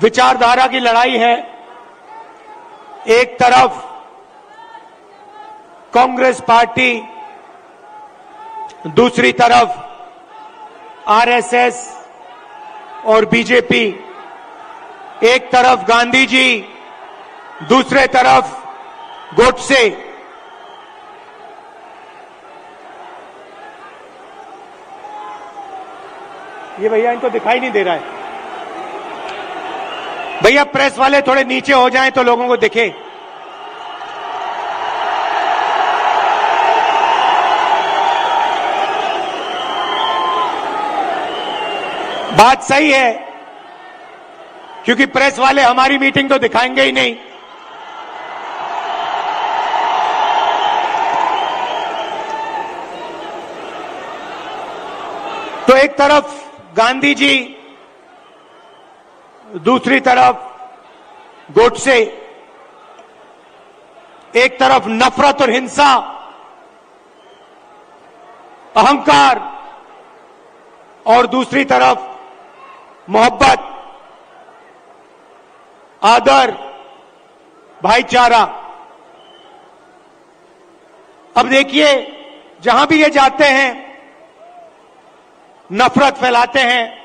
विचारधारा की लड़ाई है। एक तरफ कांग्रेस पार्टी, दूसरी तरफ आरएसएस और बीजेपी, एक तरफ गांधी जी, दूसरे तरफ गोडसे। ये भैया इनको दिखाई नहीं दे रहा है। भैया प्रेस वाले थोड़े नीचे हो जाएं तो लोगों को दिखे। बात सही है, क्योंकि प्रेस वाले हमारी मीटिंग तो दिखाएंगे ही नहीं। तो एक तरफ गांधी जी, दूसरी तरफ गोडसे, एक तरफ नफरत और हिंसा, अहंकार, और दूसरी तरफ मोहब्बत, आदर, भाईचारा। अब देखिए, जहां भी ये जाते हैं नफरत फैलाते हैं,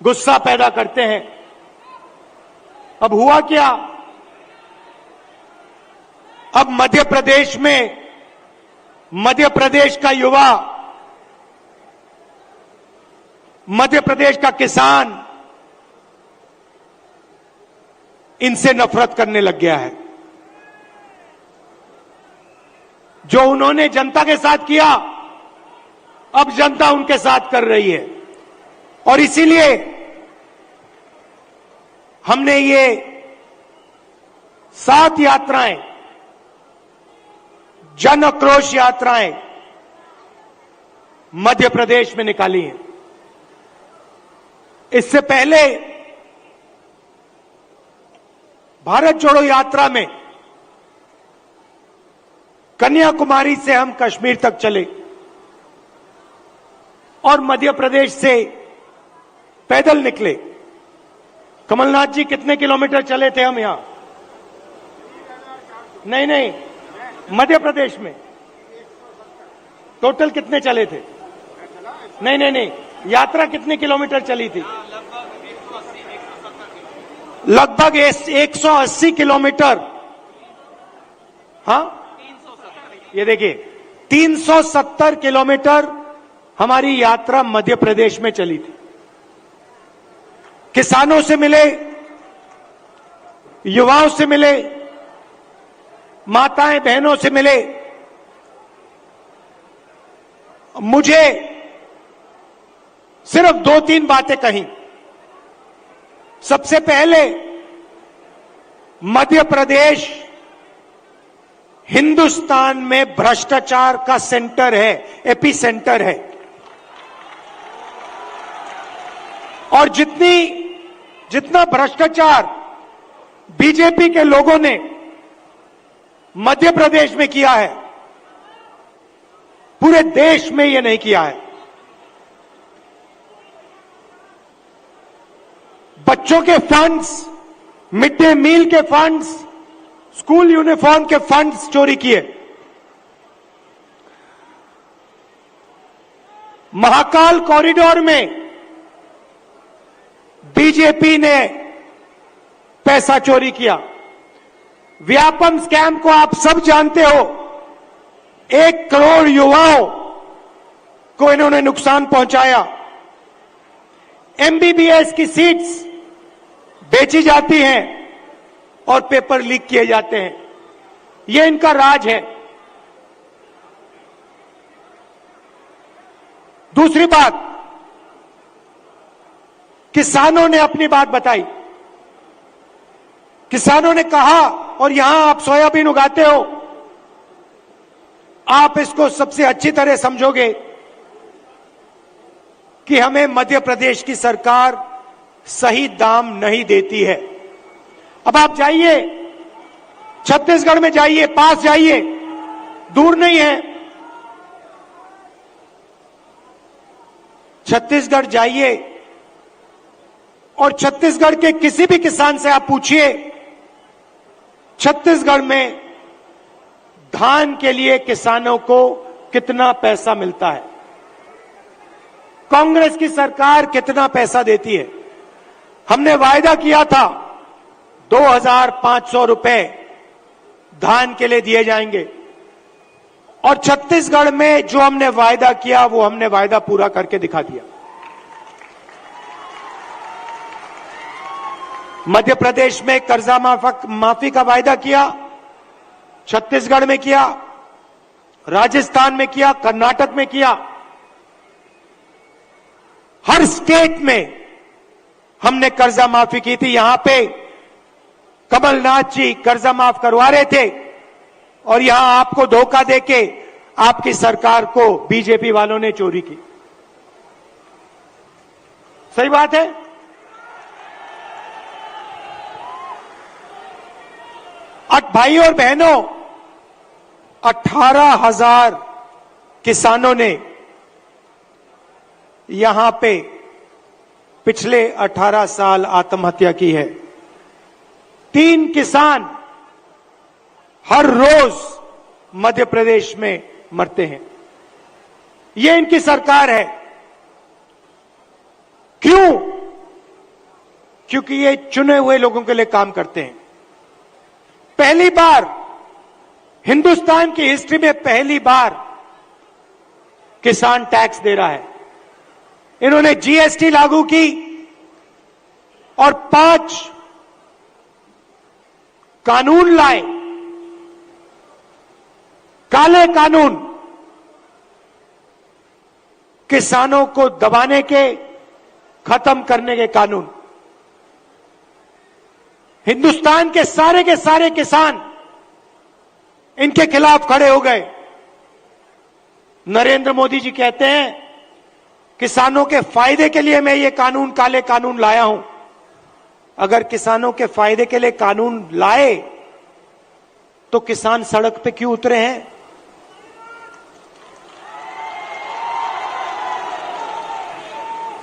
गुस्सा पैदा करते हैं। अब हुआ क्या? अब मध्य प्रदेश में, मध्य प्रदेश का युवा, मध्य प्रदेश का किसान इनसे नफरत करने लग गया है। जो उन्होंने जनता के साथ किया, अब जनता उनके साथ कर रही है। और इसीलिए हमने ये 7 यात्राएं, जन आक्रोश यात्राएं मध्य प्रदेश में निकाली हैं। इससे पहले भारत जोड़ो यात्रा में कन्याकुमारी से हम कश्मीर तक चले और मध्य प्रदेश से पैदल निकले। कमलनाथ जी कितने किलोमीटर चले थे हम यहां? नहीं, मध्य प्रदेश में टोटल कितने चले थे? नहीं, यात्रा कितने किलोमीटर चली थी? लगभग 180 किलोमीटर। हाँ, ये देखिए 370 किलोमीटर हमारी यात्रा मध्य प्रदेश में चली थी। किसानों से मिले, युवाओं से मिले, माताएं बहनों से मिले। मुझे सिर्फ 2-3 बातें कही। सबसे पहले, मध्य प्रदेश हिंदुस्तान में भ्रष्टाचार का सेंटर है, एपी सेंटर है। और जितना भ्रष्टाचार बीजेपी के लोगों ने मध्य प्रदेश में किया है, पूरे देश में ये नहीं किया है। बच्चों के फंड्स, मिड डे मील के फंड्स, स्कूल यूनिफॉर्म के फंड्स चोरी किए। महाकाल कॉरिडोर में बीजेपी ने पैसा चोरी किया। व्यापम स्कैम को आप सब जानते हो। 1 करोड़ युवाओं को इन्होंने नुकसान पहुंचाया। एमबीबीएस की सीट्स बेची जाती हैं और पेपर लीक किए जाते हैं। यह इनका राज है। दूसरी बात, किसानों ने अपनी बात बताई। किसानों ने कहा, और यहां आप सोयाबीन उगाते हो, आप इसको सबसे अच्छी तरह समझोगे कि हमें मध्य प्रदेश की सरकार सही दाम नहीं देती है। अब आप जाइए, छत्तीसगढ़ में जाइए, पास जाइए, दूर नहीं है। छत्तीसगढ़ जाइए और छत्तीसगढ़ के किसी भी किसान से आप पूछिए, छत्तीसगढ़ में धान के लिए किसानों को कितना पैसा मिलता है, कांग्रेस की सरकार कितना पैसा देती है। हमने वायदा किया था 2,500 रुपए धान के लिए दिए जाएंगे और छत्तीसगढ़ में जो हमने वायदा किया वो हमने वायदा पूरा करके दिखा दिया। मध्य प्रदेश में कर्जा माफी का वायदा किया, छत्तीसगढ़ में किया, राजस्थान में किया, कर्नाटक में किया। हर स्टेट में हमने कर्जा माफी की थी। यहां पे कमलनाथ जी कर्जा माफ करवा रहे थे और यहां आपको धोखा देके आपकी सरकार को बीजेपी वालों ने चोरी की। सही बात है। भाई और बहनों, 18,000 किसानों ने यहां पे पिछले 18 साल आत्महत्या की है। 3 किसान हर रोज मध्य प्रदेश में मरते हैं। ये इनकी सरकार है। क्यों? क्योंकि ये चुने हुए लोगों के लिए काम करते हैं। पहली बार हिंदुस्तान की हिस्ट्री में पहली बार किसान टैक्स दे रहा है। इन्होंने जीएसटी लागू की और 5 कानून लाए, काले कानून, किसानों को दबाने के, खत्म करने के कानून। हिंदुस्तान के सारे किसान इनके खिलाफ खड़े हो गए। नरेंद्र मोदी जी कहते हैं किसानों के फायदे के लिए मैं ये कानून, काले कानून लाया हूं। अगर किसानों के फायदे के लिए कानून लाए तो किसान सड़क पे क्यों उतरे हैं?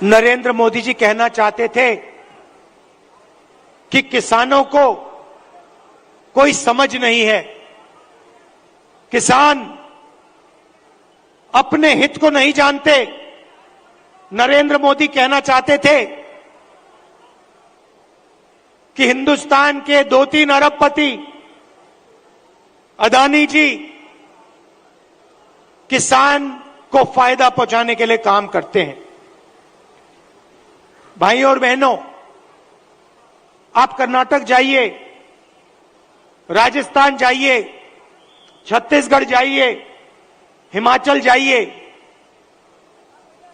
नरेंद्र मोदी जी कहना चाहते थे कि किसानों को कोई समझ नहीं है, किसान अपने हित को नहीं जानते। नरेंद्र मोदी कहना चाहते थे कि हिंदुस्तान के 2-3 अरबपति अदानी जी किसान को फायदा पहुंचाने के लिए काम करते हैं। भाइयों और बहनों, आप कर्नाटक जाइए, राजस्थान जाइए, छत्तीसगढ़ जाइए, हिमाचल जाइए,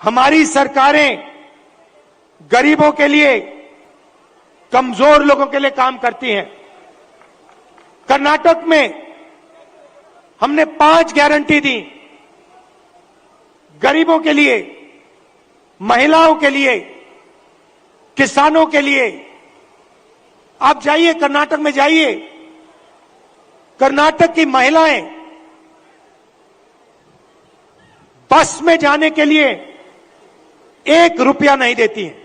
हमारी सरकारें गरीबों के लिए, कमजोर लोगों के लिए काम करती हैं। कर्नाटक में हमने 5 गारंटी दी, गरीबों के लिए, महिलाओं के लिए, किसानों के लिए। आप जाइए, कर्नाटक में जाइए, कर्नाटक की महिलाएं बस में जाने के लिए 1 रुपया नहीं देती हैं,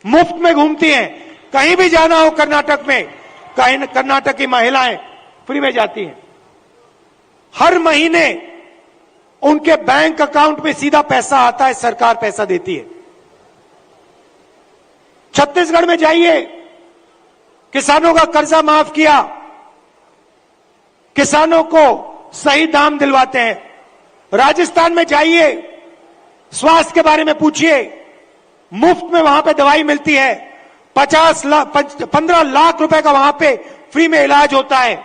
मुफ्त में घूमती हैं। कहीं भी जाना हो कर्नाटक में, कर्नाटक की महिलाएं फ्री में जाती हैं। हर महीने उनके बैंक अकाउंट में सीधा पैसा आता है, सरकार पैसा देती है। छत्तीसगढ़ में जाइए, किसानों का कर्जा माफ किया, किसानों को सही दाम दिलवाते हैं। राजस्थान में जाइए, स्वास्थ्य के बारे में पूछिए, मुफ्त में वहां पे दवाई मिलती है। 15 लाख रुपए का वहां पे फ्री में इलाज होता है।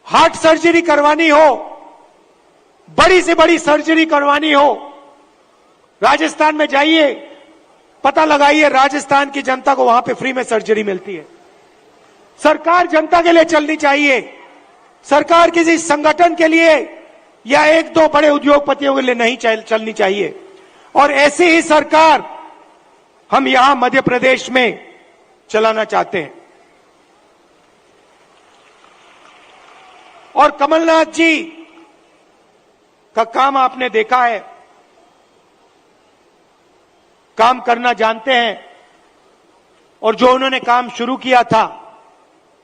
हार्ट सर्जरी करवानी हो, बड़ी से बड़ी सर्जरी करवानी हो, राजस्थान में जाइए, पता लगाइए, राजस्थान की जनता को वहां पे फ्री में सर्जरी मिलती है। सरकार जनता के लिए चलनी चाहिए। सरकार किसी संगठन के लिए या 1-2 बड़े उद्योगपतियों के लिए नहीं चलनी चाहिए। और ऐसी ही सरकार हम यहां मध्य प्रदेश में चलाना चाहते हैं। और कमलनाथ जी का काम आपने देखा है। काम करना जानते हैं और जो उन्होंने काम शुरू किया था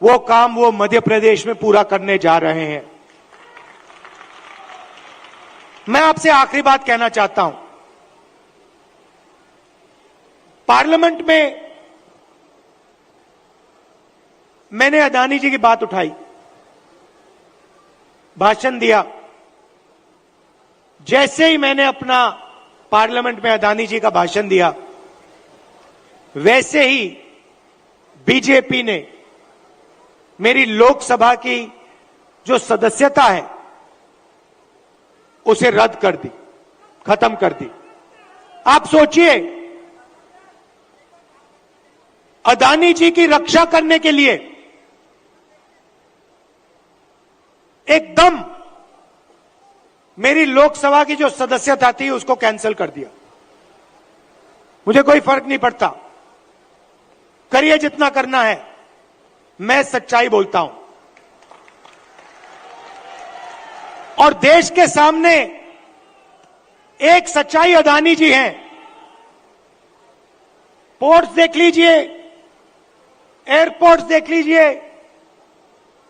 वो काम वो मध्य प्रदेश में पूरा करने जा रहे हैं। मैं आपसे आखिरी बात कहना चाहता हूं। पार्लियामेंट में मैंने अदानी जी की बात उठाई, भाषण दिया। जैसे ही मैंने अपना पार्लियामेंट में अदानी जी का भाषण दिया, वैसे ही बीजेपी ने मेरी लोकसभा की जो सदस्यता है उसे रद्द कर दी, खत्म कर दी। आप सोचिए, अदानी जी की रक्षा करने के लिए एकदम मेरी लोकसभा की जो सदस्यता थी उसको कैंसिल कर दिया। मुझे कोई फर्क नहीं पड़ता, करिए जितना करना है, मैं सच्चाई बोलता हूं। और देश के सामने एक सच्चाई अदानी जी हैं। पोर्ट्स देख लीजिए, एयरपोर्ट्स देख लीजिए,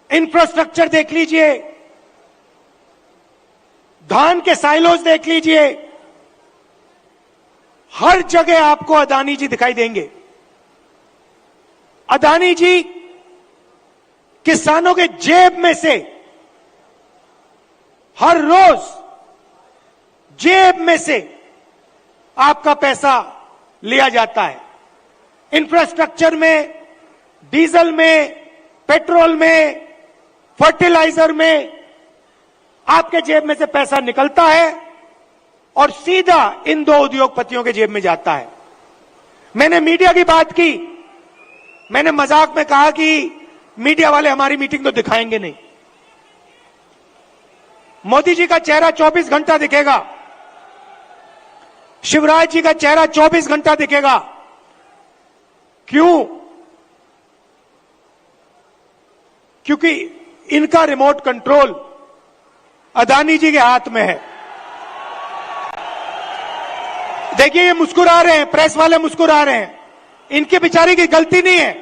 इंफ्रास्ट्रक्चर देख लीजिए, धान के साइलोज देख लीजिए, हर जगह आपको अदानी जी दिखाई देंगे। अदानी जी किसानों के जेब में से हर रोज जेब में से आपका पैसा लिया जाता है। इंफ्रास्ट्रक्चर में, डीजल में, पेट्रोल में, फर्टिलाइजर में आपके जेब में से पैसा निकलता है और सीधा इन दो उद्योगपतियों के जेब में जाता है। मैंने मीडिया की बात की, मैंने मजाक में कहा कि मीडिया वाले हमारी मीटिंग तो दिखाएंगे नहीं। मोदी जी का चेहरा 24 घंटा दिखेगा, शिवराज जी का चेहरा 24 घंटा दिखेगा। क्यों? क्योंकि इनका रिमोट कंट्रोल अदानी जी के हाथ में है। देखिए, ये मुस्कुरा रहे हैं, प्रेस वाले मुस्कुरा रहे हैं, इनकी बेचारी की गलती नहीं है,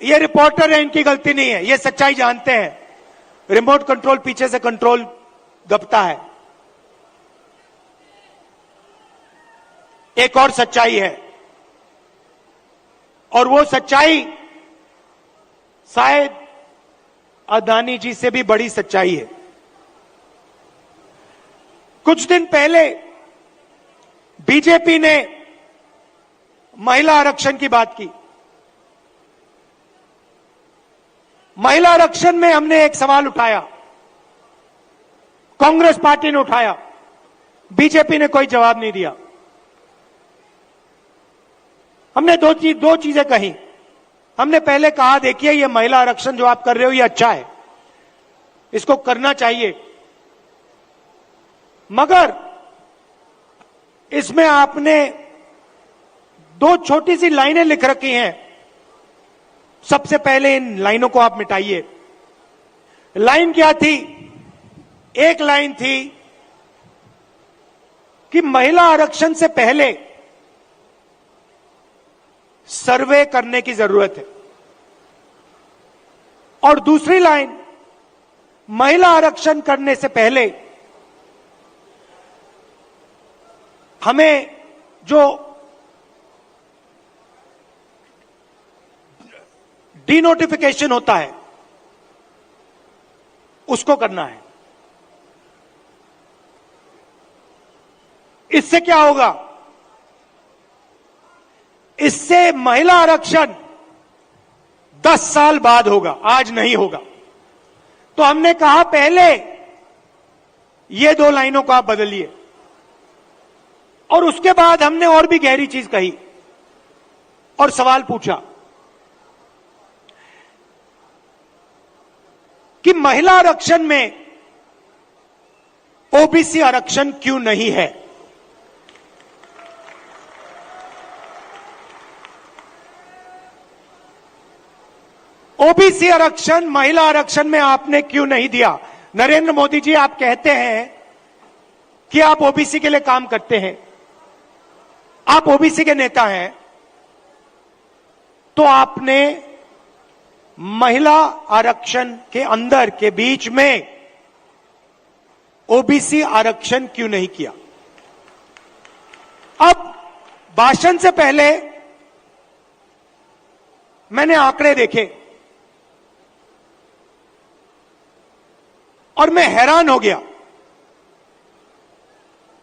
ये रिपोर्टर है, इनकी गलती नहीं है, ये सच्चाई जानते हैं। रिमोट कंट्रोल पीछे से कंट्रोल दबता है। एक और सच्चाई है, और वो सच्चाई शायद अदानी जी से भी बड़ी सच्चाई है। कुछ दिन पहले बीजेपी ने महिला आरक्षण की बात की। महिला आरक्षण में हमने एक सवाल उठाया, कांग्रेस पार्टी ने उठाया, बीजेपी ने कोई जवाब नहीं दिया। हमने दो चीजें कही। हमने पहले कहा, देखिए ये महिला आरक्षण जो आप कर रहे हो ये अच्छा है, इसको करना चाहिए, मगर इसमें आपने दो छोटी सी लाइनें लिख रखी हैं। सबसे पहले इन लाइनों को आप मिटाइए। लाइन क्या थी? एक लाइन थी कि महिला आरक्षण से पहले सर्वे करने की जरूरत है, और दूसरी लाइन, महिला आरक्षण करने से पहले हमें जो डीनोटिफिकेशन होता है उसको करना है। इससे क्या होगा? इससे महिला आरक्षण 10 साल बाद होगा, आज नहीं होगा। तो हमने कहा पहले ये दो लाइनों को आप बदलिए, और उसके बाद हमने और भी गहरी चीज कही और सवाल पूछा कि महिला आरक्षण में ओबीसी आरक्षण क्यों नहीं है? ओबीसी आरक्षण महिला आरक्षण में आपने क्यों नहीं दिया? नरेंद्र मोदी जी, आप कहते हैं कि आप ओबीसी के लिए काम करते हैं, आप ओबीसी के नेता हैं तो आपने महिला आरक्षण के अंदर के बीच में ओबीसी आरक्षण क्यों नहीं किया? अब भाषण से पहले मैंने आंकड़े देखे और मैं हैरान हो गया।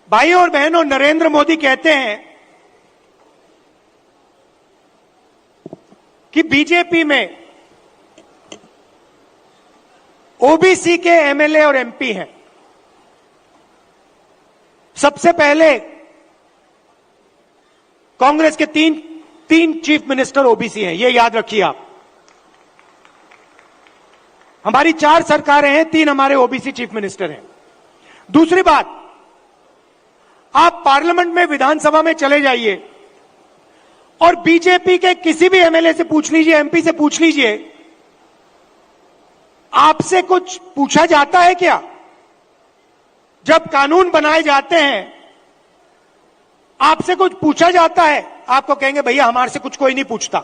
भाइयों और बहनों, नरेंद्र मोदी कहते हैं कि बीजेपी में ओबीसी के एमएलए और एमपी हैं। सबसे पहले कांग्रेस के तीन चीफ मिनिस्टर ओबीसी हैं, ये याद रखिए आप। हमारी 4 सरकारें हैं, 3 हमारे ओबीसी चीफ मिनिस्टर हैं। दूसरी बात, आप पार्लियामेंट में, विधानसभा में चले जाइए और बीजेपी के किसी भी एमएलए से पूछ लीजिए, एमपी से पूछ लीजिए, आपसे कुछ पूछा जाता है क्या? जब कानून बनाए जाते हैं आपसे कुछ पूछा जाता है? आपको कहेंगे भैया हमारे से कुछ कोई नहीं पूछता।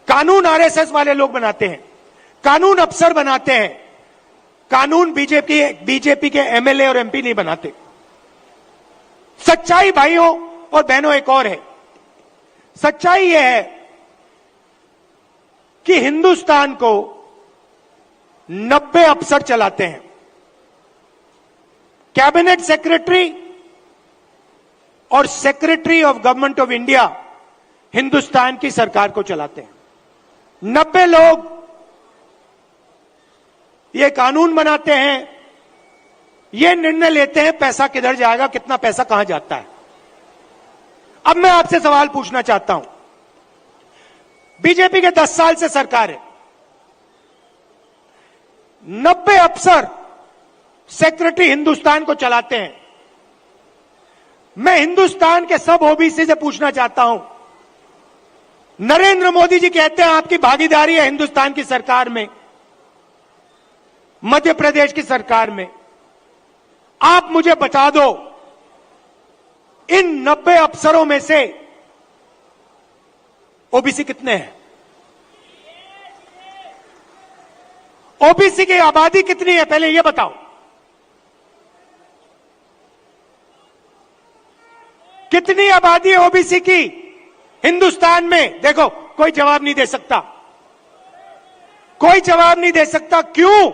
कानून आरएसएस वाले लोग बनाते हैं, कानून अफसर बनाते हैं, कानून बीजेपी के एमएलए और एमपी नहीं बनाते। सच्चाई भाइयों और बहनों एक और है। सच्चाई यह है कि हिंदुस्तान को 90 अफसर चलाते हैं। कैबिनेट सेक्रेटरी और secretary of government of India Hindustan की सरकार को चलाते हैं। 90 लोग ये कानून बनाते हैं, ये निर्णय लेते हैं पैसा किधर जाएगा, कितना पैसा कहां जाता है। अब मैं आपसे सवाल पूछना चाहता हूं, बीजेपी के 10 साल से सरकार है, 90 अफसर सेक्रेटरी हिंदुस्तान को चलाते हैं। मैं हिंदुस्तान के सब ओबीसी से पूछना चाहता हूं, नरेंद्र मोदी जी कहते हैं आपकी भागीदारी है हिंदुस्तान की सरकार में, मध्य प्रदेश की सरकार में। आप मुझे बता दो, इन 90 अफसरों में से ओबीसी कितने हैं? ओबीसी की आबादी कितनी है पहले यह बताओ। कितनी आबादी है ओबीसी की हिंदुस्तान में? देखो, कोई जवाब नहीं दे सकता, कोई जवाब नहीं दे सकता। क्यों?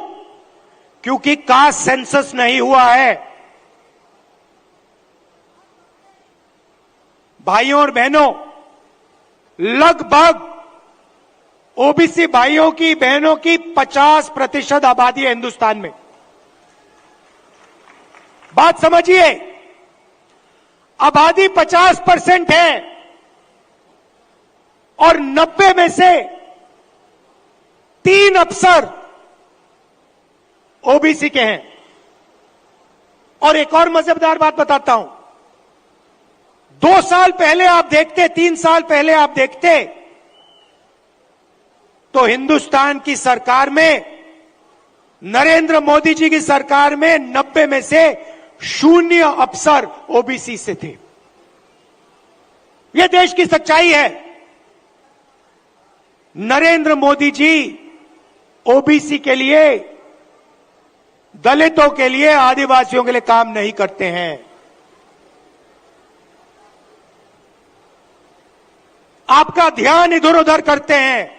क्योंकि कास्ट सेंसस नहीं हुआ है। भाइयों और बहनों, लगभग ओबीसी भाइयों की बहनों की 50% आबादी है हिंदुस्तान में। बात समझिए, आबादी 50% है और 90 में से 3 अफसर ओबीसी के हैं। और एक और मजेदार बात बताता हूं, 2 साल पहले आप देखते, 3 साल पहले आप देखते तो हिंदुस्तान की सरकार में, नरेंद्र मोदी जी की सरकार में 90 में से 0 अफसर ओबीसी से थे। यह देश की सच्चाई है। नरेंद्र मोदी जी ओबीसी के लिए, दलितों के लिए, आदिवासियों के लिए काम नहीं करते हैं। आपका ध्यान इधर उधर करते हैं।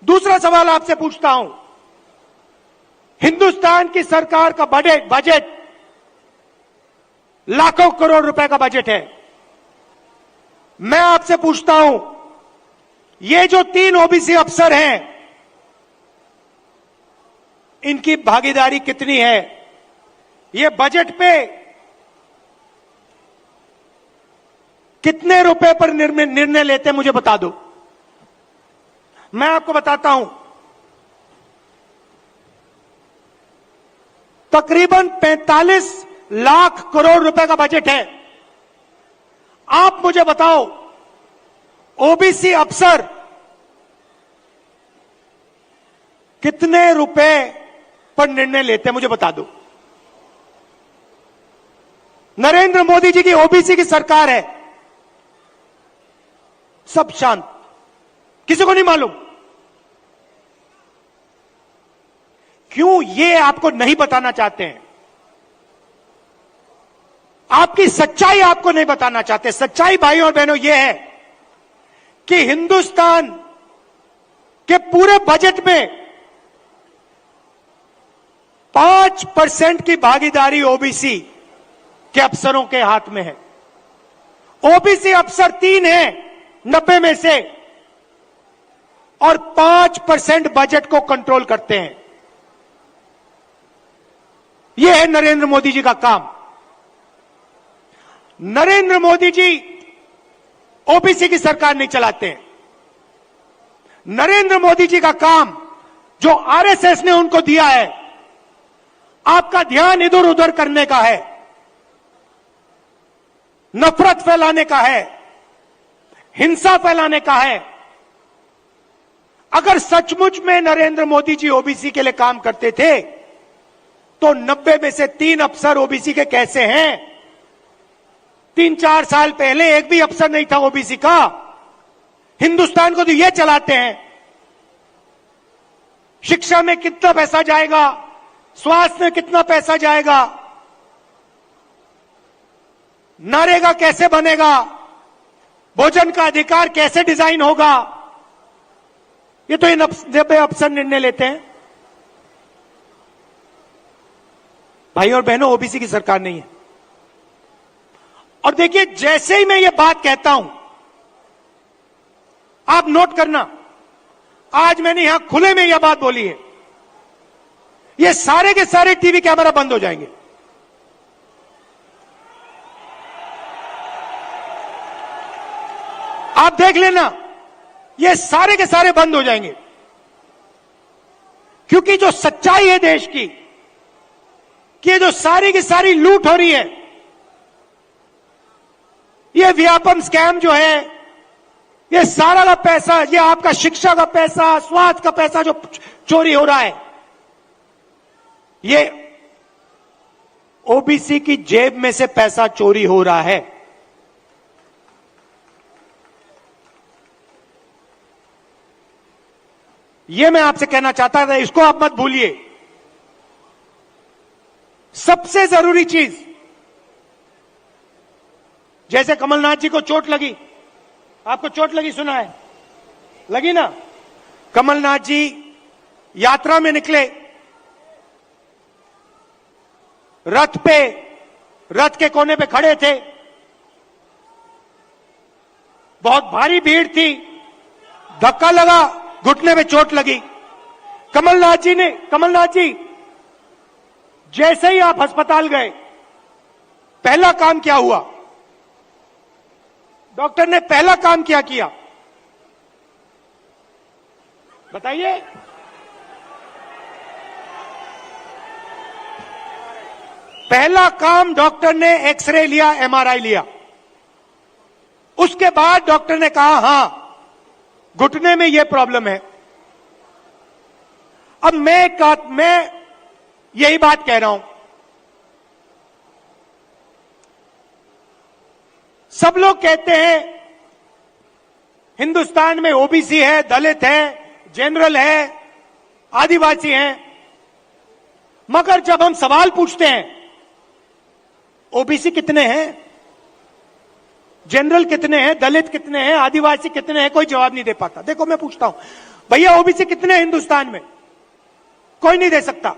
दूसरा सवाल आपसे पूछता हूं, हिंदुस्तान की सरकार का बजट लाखों करोड़ रुपए का बजट है। मैं आपसे पूछता हूं, ये जो 3 ओबीसी अफसर हैं, इनकी भागीदारी कितनी है? ये बजट पे कितने रुपए पर निर्णय लेते हैं मुझे बता दो। मैं आपको बताता हूं, तकरीबन 45 लाख करोड़ रुपए का बजट है। आप मुझे बताओ, ओबीसी अफसर कितने रुपए पर निर्णय लेते हैं मुझे बता दो। नरेंद्र मोदी जी की ओबीसी की सरकार है, सब शांत, किसी को नहीं मालूम। क्यों? ये आपको नहीं बताना चाहते हैं, आपकी सच्चाई आपको नहीं बताना चाहते। सच्चाई भाइयों और बहनों यह है कि हिंदुस्तान के पूरे बजट में 5% की भागीदारी ओबीसी के अफसरों के हाथ में है। ओबीसी अफसर 3 हैं 90 में से, और 5% बजट को कंट्रोल करते हैं। यह है नरेंद्र मोदी जी का काम। नरेंद्र मोदी जी ओबीसी की सरकार नहीं चलाते हैं। नरेंद्र मोदी जी का काम जो आरएसएस ने उनको दिया है, आपका ध्यान इधर उधर करने का है, नफरत फैलाने का है, हिंसा फैलाने का है। अगर सचमुच में नरेंद्र मोदी जी ओबीसी के लिए काम करते थे तो 90 में से 3 अफसर ओबीसी के कैसे हैं? 3-4 साल पहले एक भी अफसर नहीं था ओबीसी का। हिंदुस्तान को तो ये चलाते हैं। शिक्षा में कितना पैसा जाएगा, स्वास्थ्य में कितना पैसा जाएगा, नरेगा कैसे बनेगा, भोजन का अधिकार कैसे डिजाइन होगा, ये तो ये 90 अफसर निर्णय लेते हैं। भाई और बहनों, ओबीसी की सरकार नहीं है। और देखिए, जैसे ही मैं ये बात कहता हूं, आप नोट करना, आज मैंने यहां खुले में यह बात बोली है, ये सारे के सारे टीवी कैमरा बंद हो जाएंगे। आप देख लेना, ये सारे के सारे बंद हो जाएंगे। क्योंकि जो सच्चाई है देश की, कि जो सारी की सारी लूट हो रही है, ये व्यापम स्कैम जो है, ये सारा का पैसा, ये आपका शिक्षा का पैसा, स्वास्थ्य का पैसा जो चोरी हो रहा है, ये ओबीसी की जेब में से पैसा चोरी हो रहा है। ये मैं आपसे कहना चाहता था, इसको आप मत भूलिए। सबसे जरूरी चीज, जैसे कमलनाथ जी को चोट लगी, आपको चोट लगी सुना है, लगी ना? कमलनाथ जी यात्रा में निकले, रथ के कोने पे खड़े थे, बहुत भारी भीड़ थी, धक्का लगा, घुटने में चोट लगी। कमलनाथ जी जैसे ही आप अस्पताल गए, पहला काम क्या हुआ? डॉक्टर ने पहला काम क्या किया बताइए? पहला काम डॉक्टर ने एक्सरे लिया, एमआरआई लिया। उसके बाद डॉक्टर ने कहा हां, घुटने में यह प्रॉब्लम है। अब मैं यही बात कह रहा हूं, सब लोग कहते हैं हिंदुस्तान में ओबीसी है, दलित है, जनरल है, आदिवासी हैं, मगर जब हम सवाल पूछते हैं ओबीसी कितने हैं, जनरल कितने हैं, दलित कितने हैं, आदिवासी कितने हैं, कोई जवाब नहीं दे पाता। देखो, मैं पूछता हूं, भैया ओबीसी कितने हैं हिंदुस्तान में? कोई नहीं दे सकता।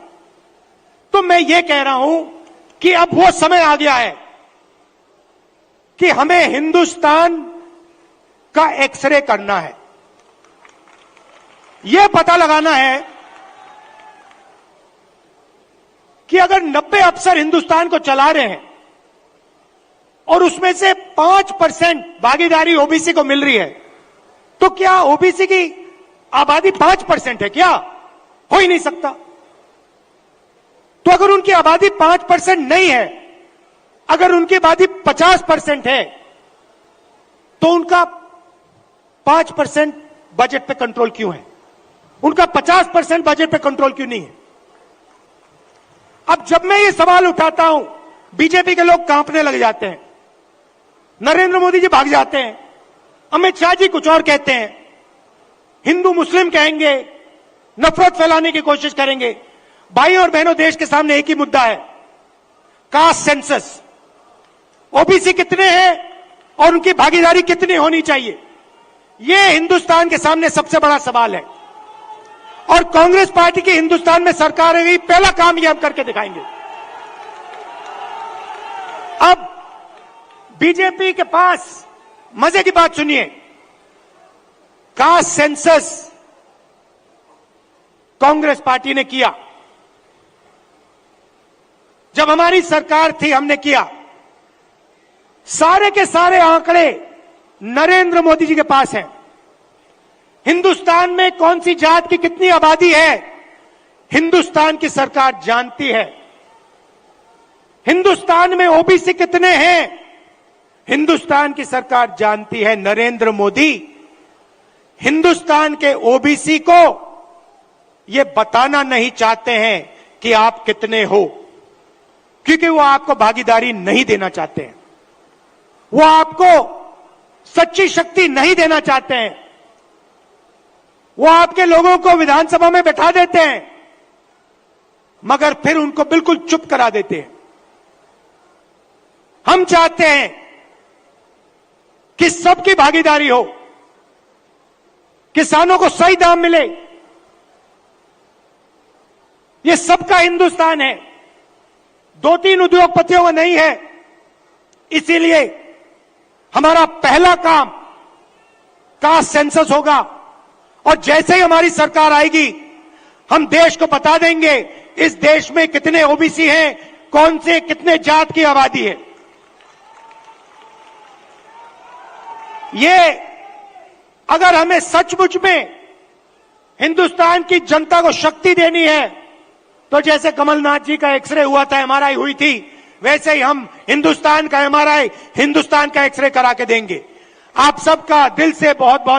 तो मैं ये कह रहा हूं कि अब वो समय आ गया है कि हमें हिंदुस्तान का एक्सरे करना है। यह पता लगाना है कि अगर 90 अफसर हिंदुस्तान को चला रहे हैं और उसमें से 5% भागीदारी ओबीसी को मिल रही है, तो क्या ओबीसी की आबादी 5% है? क्या हो ही नहीं सकता। तो अगर उनकी आबादी 5% नहीं है, अगर उनकी आबादी 50% है, तो उनका 5% बजट पे कंट्रोल क्यों है? उनका 50% बजट पे कंट्रोल क्यों नहीं है? अब जब मैं ये सवाल उठाता हूं बीजेपी के लोग कांपने लग जाते हैं, नरेंद्र मोदी जी भाग जाते हैं, अमित शाह जी कुछ और कहते हैं, हिंदू मुस्लिम कहेंगे, नफरत फैलाने की कोशिश करेंगे। भाई और बहनों, देश के सामने एक ही मुद्दा है, कास्ट सेंसस। ओबीसी कितने हैं और उनकी भागीदारी कितनी होनी चाहिए, यह हिंदुस्तान के सामने सबसे बड़ा सवाल है। और कांग्रेस पार्टी की हिंदुस्तान में सरकार है, पहला काम यह हम करके दिखाएंगे। अब बीजेपी के पास मजे की बात सुनिए, कास्ट सेंसस कांग्रेस पार्टी ने किया, जब हमारी सरकार थी हमने किया। सारे के सारे आंकड़े नरेंद्र मोदी जी के पास हैं। हिंदुस्तान में कौन सी जात की कितनी आबादी है, हिंदुस्तान की सरकार जानती है। हिंदुस्तान में ओबीसी कितने हैं, हिंदुस्तान की सरकार जानती है। नरेंद्र मोदी हिंदुस्तान के ओबीसी को यह बताना नहीं चाहते हैं कि आप कितने हो, क्योंकि वो आपको भागीदारी नहीं देना चाहते हैं, वो आपको सच्ची शक्ति नहीं देना चाहते हैं। वो आपके लोगों को विधानसभा में बैठा देते हैं, मगर फिर उनको बिल्कुल चुप करा देते हैं। हम चाहते हैं कि सबकी भागीदारी हो, किसानों को सही दाम मिले। ये सबका हिंदुस्तान है, 2-3 उद्योगपतियों का नहीं है। इसीलिए हमारा पहला काम कास्ट सेंसस होगा, और जैसे ही हमारी सरकार आएगी हम देश को बता देंगे इस देश में कितने ओबीसी हैं, कौन से कितने जात की आबादी है। ये अगर हमें सचमुच में हिंदुस्तान की जनता को शक्ति देनी है, तो जैसे कमलनाथ जी का एक्सरे हुआ था, एमआरआई हुई थी, वैसे ही हम हिंदुस्तान का एमआरआई, हिंदुस्तान का एक्सरे करा के देंगे। आप सबका दिल से बहुत बहुत